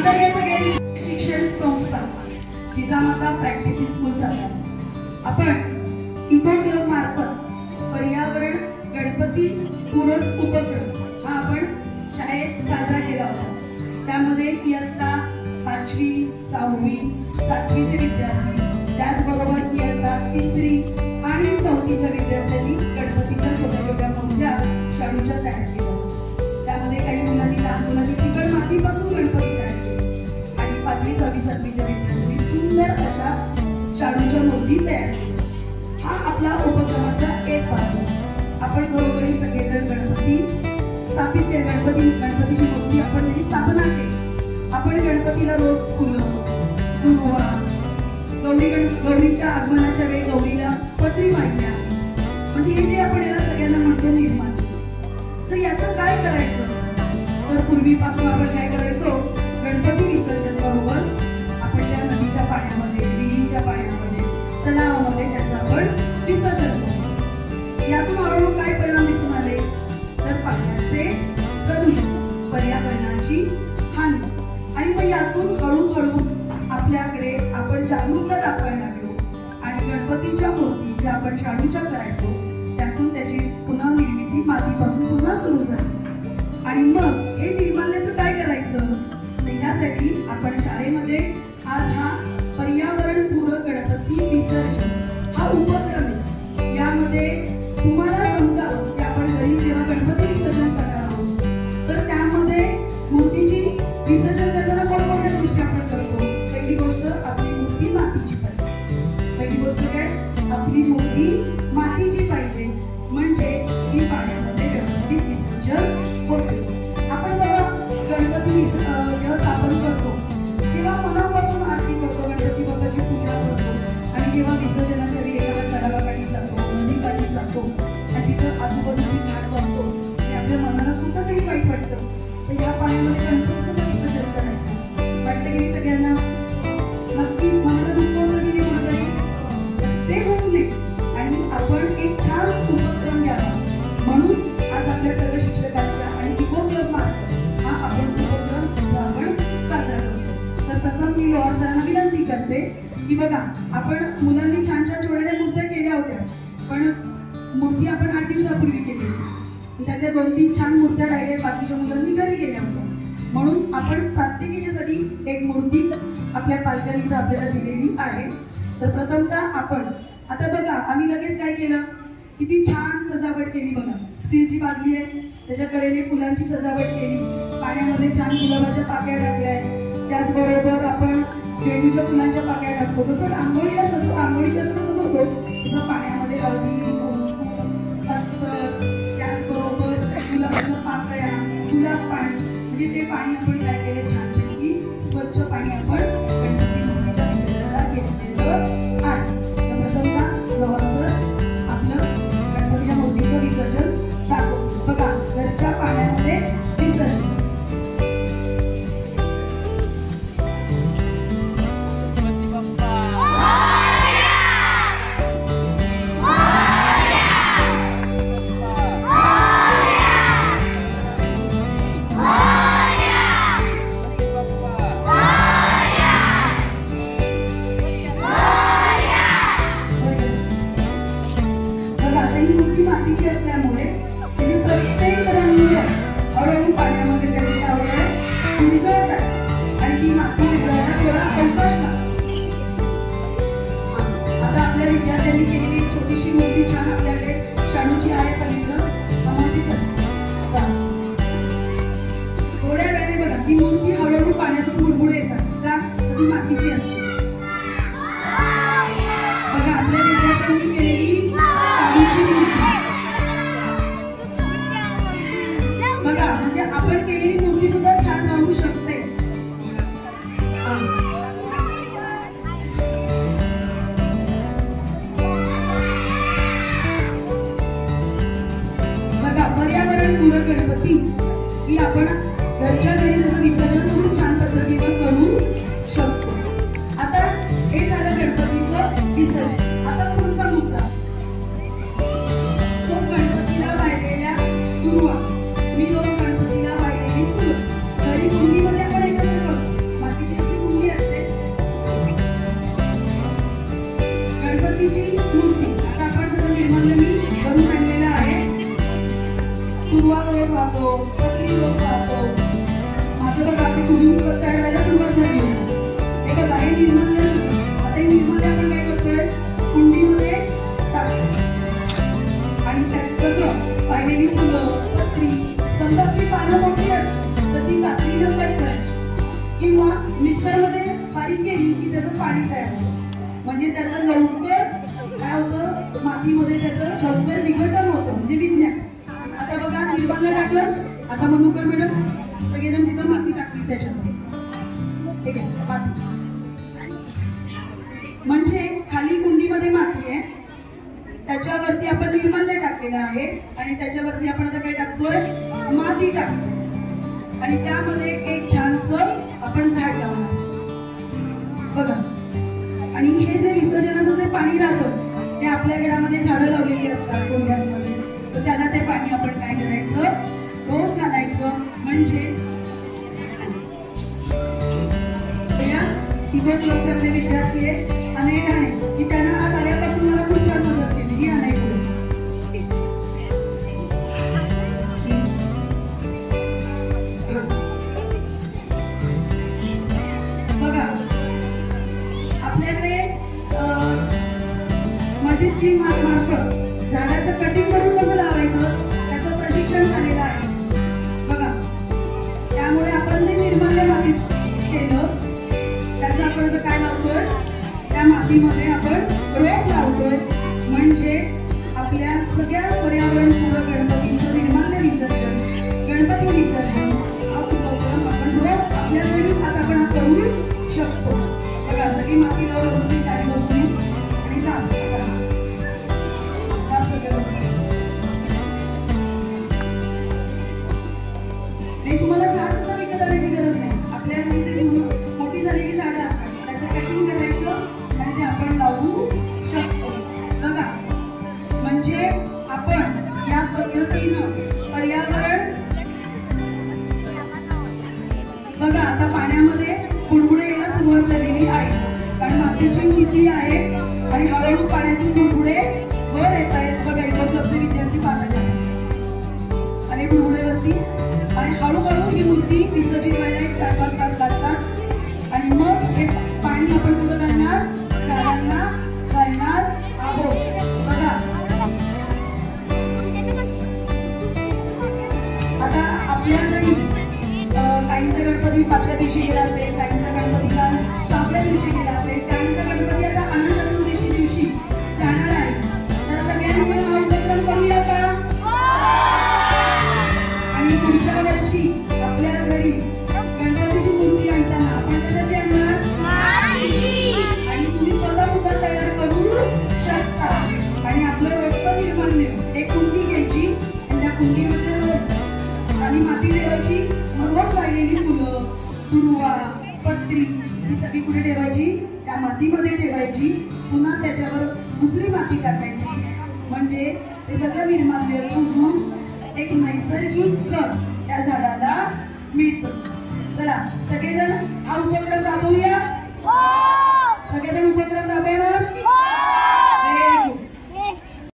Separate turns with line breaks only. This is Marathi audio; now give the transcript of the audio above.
शिक्षण संस्था जिजामाता प्रॅक्टिसिंग स्कूल चालतात। आपण इको क्लब मार्फत पर्यावरण गणपती पूरक उपक्रम हा आपण शाळेत साजरा केला होता। त्यामध्ये इयत्ता 5वी 6वी 7वीचे विद्यार्थी, त्याचबरोबर इयत्ता 3री आणि 4थीच्या विद्यार्थ्यांनी गणपतीच्या छोट्या छोट्या मूर्त्या शाडूच्या तयार केल्या। त्यामध्ये काही मुलांनी लहान मुलांनी चिकण मातीपासून गणपती तयार केले आणि 5वी 6वी 7वीच्या विद्यार्थ्यांनी सुंदर अशा शाडूच्या मूर्ती तयार केल्या। हा आपला उपक्रमाचा एक भाग आहे। आपण घरोघरी सगळेजण गणपती स्थापित केले, गणपतीची मूर्ती आपण त्याची स्थापना केली। आपण गणपतीला रोज फुलं, दुर्वा, गौरीच्या आगमनाच्या वेळी गौरीला पत्री वाहिल्या, म्हणजे हे जे आपण याला सगळ्यांना म्हणतो निर्माण। तर याचं काय करायचं? तर पूर्वीपासून आपण काय करायचो, गणपती विसर्जन बरोबर आपण त्या नदीच्या पाण्यामध्ये, विहिरीच्या पाण्यामध्ये, तलावामध्ये त्याचं आपण विसर्जन करतो। यातून हळूहळू काय परिणाम दिसून आले, तर पाण्याचे प्रदूषण, पर्यावरणाची हानी, आणि मग यातून हळूहळू आपल्याकडे आपण जागरूकता दाखवायला लागलो आणि गणपतीच्या मूर्ती ज्या आपण शाडूच्या करायचो त्यातून त्याची पुन्हा निर्मिती मातीपासून पुन्हा सुरू झाली। आणि मग हे निर्माल्याचं काय करायचं, तर यासाठी आपण शाळेमध्ये आज हा पर्यावरण पूरक गणपती विसर्जन हा उपक्रम आहे। यामध्ये तुम्हाला समजावं की आपण घरी जेव्हा गणपती विसर्जन करणार आहोत तर त्यामध्ये मूर्तीची विसर्जन करताना कोणकोणत्या गोष्टी आपण करतो। पहिली गोष्ट, आपली मूर्ती मातीची पाहिजे। पहिली गोष्ट काय, आपली मूर्ती मातीची पाहिजे, म्हणजे ती पाण्यामध्ये व्यवस्थित विसर्जन होते। आपण बघा गणपती जेव्हा स्थापन करतो तेव्हा मनापासून आरती करतो, गणपती बाप्पाची पूजा करतो आणि जेव्हा विसर्जनाच्या वेळी एखाद्या तलावाकाठी जातो, नदीकाठी जातो आणि तिथं आजूबाजूची झाड बघतो आणि आपल्या मनाला कुठंतरी वाईट वाटतं, तर या पाण्यामध्ये गणपती कसं विसर्जन करायचं वाटतं की सगळ्यांना? नक्की मला दुःख होतं की ते होऊ नये आणि आपण एक छान उपक्रम घ्यावा, म्हणून आज आपल्या सर्व शिक्षकांच्या आणि इको क्लब मार्फत हा आपण उपक्रम आपण साजरा करतो। तर प्रथम मी लोहार सरांना विनंती करते की बघा, आपण मुलांनी छान छान छोट्या मूर्त्या केल्या होत्या, पण मूर्ती आपण 8 दिवसापूर्वी केली होती, त्यातल्या 2-3 छान मूर्त्या राहिल्या, बाकीच्या मुलांनी घरी गेल्या होत्या, म्हणून आपण प्रत्येकाच्यासाठी एक मूर्ती आपल्या पालकांनी आपल्याला दिलेली आहे। तर प्रथमतः आपण आता बघा, आम्ही लगेच काय केलं, किती छान सजावट केली बघा। स्टीलची बादली आहे, त्याच्याकडे फुलांची सजावट केली, पाण्यामध्ये छान गुलाबाच्या पाकळ्या टाकल्या, त्याचबरोबर आपण झेंडूच्या फुलांच्या पाकळ्या टाकतो, जसं रांगोळीला रांगोळी करतो सजवतो तसं पाण्यामध्ये हळदी, त्याचबरोबर गुलाबाच्या पाकळ्या, गुलाब पाणी, म्हणजे ते पाणी आपण काय केलं, छानपैकी स्वच्छ पाणी आपण गणपती मूर्तीच्या विसर्जनाला घेतलेलं आहे। तर प्रथमतः लोहार आपलं गणपतीच्या मूर्तीचं विसर्जन दाखवतो बघा, घरच्या पाण्यामध्ये विसर्जन। मातीची असल्यामुळे प्रत्येक रंग हळूहळू पाण्यामध्ये विरघळतात आणि ती माती विरघळायला थोडा अवकाश लागतो। आता आपल्या विद्यार्थ्यांनी केलेली छोटीशी मूर्ती छान आपल्याकडे शाडूची आहे, पलीकडं थोड्या वेळाने बघा ती मूर्ती हळूहळू पाण्यातून बुडबुडे येतात का, ती मातीची असते। बघा आपल्या विद्यार्थ्यांनी केलेली शाडूची मूर्ती बघा, म्हणजे आपण केलेली मूर्ती सुद्धा छान राहू शकते। बघा पर्यावरण पूरक गणपती ही आपण घरच्या घरी जसं विसर्जन करून छान पद्धतीनं करू शकतो। आता हे झालं गणपतीचं विसर्जन। आता पुढचा मुद्दा, तो गणपतीला वाहिलेल्या दुर्वा। मी रोज गणपतीला वाहिलेली फुलं घरी कुंडीमध्ये आपण एकत्र करतो, लोक पाहतो. माझं बघा आता कुंडी तयार व्हायला सुरुवात झाली होती. हे बघा हे निर्माल्य असतं. आता हे निर्माल्य आपण काय करतोय कुंडीमध्ये टाकतो आणि त्यात सगळं पाहिलेली फुलं पत्री समजा आपली पानं मोठी असतात तशी कात्रीनं काय करायची किंवा मिक्सरमध्ये बारीक केली की त्याचं पाणी तयार होतं. म्हणजे त्याचं लवकर काय होतं मातीमध्ये त्याचं लवकर विघटन होतं म्हणजे विज्ञान. आता बघा निर्माल्य टाकलं. आता मनुकर मॅडम सगळेजण तिथं माती टाकली त्याच्यामध्ये. ठीक आहे माती म्हणजे खाली कुंडीमध्ये माती आहे त्याच्यावरती आपण निर्माल्य टाकलेलं आहे आणि त्याच्यावरती आपण आता काय टाकतोय माती टाकतोय आणि त्यामध्ये एक छानसं आपण झाड लावणार बघा. आणि हे जे विसर्जनाचं जे पाणी राहतं ते आपल्या घरामध्ये झाडं लावलेली असतात कुंड्यांमध्ये तर त्याला ते पाणी आपण काय करायचं रोज घालायचं. म्हणजे तिथे क्लोज करणे विद्यार्थी आहे अनेक आहे की त्यांना आज आल्यापासून मला खूप छान मदत केली ही अनेक बघा. आपल्याकडे मल्टीस्क्रीन मार्फत झाडाचं कटिंग करून कसं लावायचं त्याचं प्रशिक्षण झालेलं आहे बघा. त्यामुळे आपण ते निर्माल्य मातीत केलं त्याचं आपण काय लावतोय त्या मातीमध्ये आपण रोप लावतोय. म्हणजे आपल्या सगळ्या पर्यावरणपूरक गणपतींचं निर्माल्य विसर्जन गणपती विसर्जन हा उपक्रम आपण रोज आपल्या घरी आता आपण हा करू शकतो बघा. सगळी माती व्यवस्थित काही बसली आणि नाही तुम्हाला झाड सुद्धा विकत आणायची गरज नाही. आपल्या घरी मोठी झालेली झाडं असतात त्याचं कटिंग करायचं आणि ते आपण लावू शकतो बघा. म्हणजे आपण या पद्धतीनं पर्यावरण बघा. आता पाण्यामध्ये बुडबुडे यायला सुरुवात झालेली आहे कारण मातीची मूर्ती आहे आणि हळूहळू पाण्यातून बुडबुडे वर येत आहेत बघा. इतर विद्यार्थी पाहत आणि बुडबुडेवरती आणि हळूहळू ही मूर्ती विसर्जित व्हायला 4-5 तास लागतात आणि मग हे पाणी आपण कुठं घालणार झाडांना घालणार आहोत बघा. आता आपल्या घरी काहींचा गणपती 5व्या दिवशी गेला असेल काहींचा गणपती काल 6व्या दिवशी गेला असेल काहींचा गणपती आता अनंत चतुर्दशी दिवशी जाणार आहे. तर सगळ्यांनी मिळून हा उपक्रम करूया का? आणि पुढच्या वर्षी आपल्या घरी गणपतीची मूर्ती आणताना आपण कशाची आणणार आणि तुम्ही स्वतः सुद्धा तयार करू शकता. आणि आपलं रोजचं निर्माल्य एक कुंडी घ्यायची आणि त्या कुंडीमध्ये रोज आणि माती ठेवायची. मग रोज वाढलेली फुलं दुर्वा पत्री ही सगळी कुठे ठेवायची त्या मातीमध्ये ठेवायची. पुन्हा त्याच्यावर दुसरी माती टाकायची म्हणजे ते सगळं निर्माल्य कुजून एक नैसर्गिक खत त्या झाडाला मिळतं. चला सगळेजण हा उपक्रम राबवूया. सगळेजण उपक्रम राबवणार.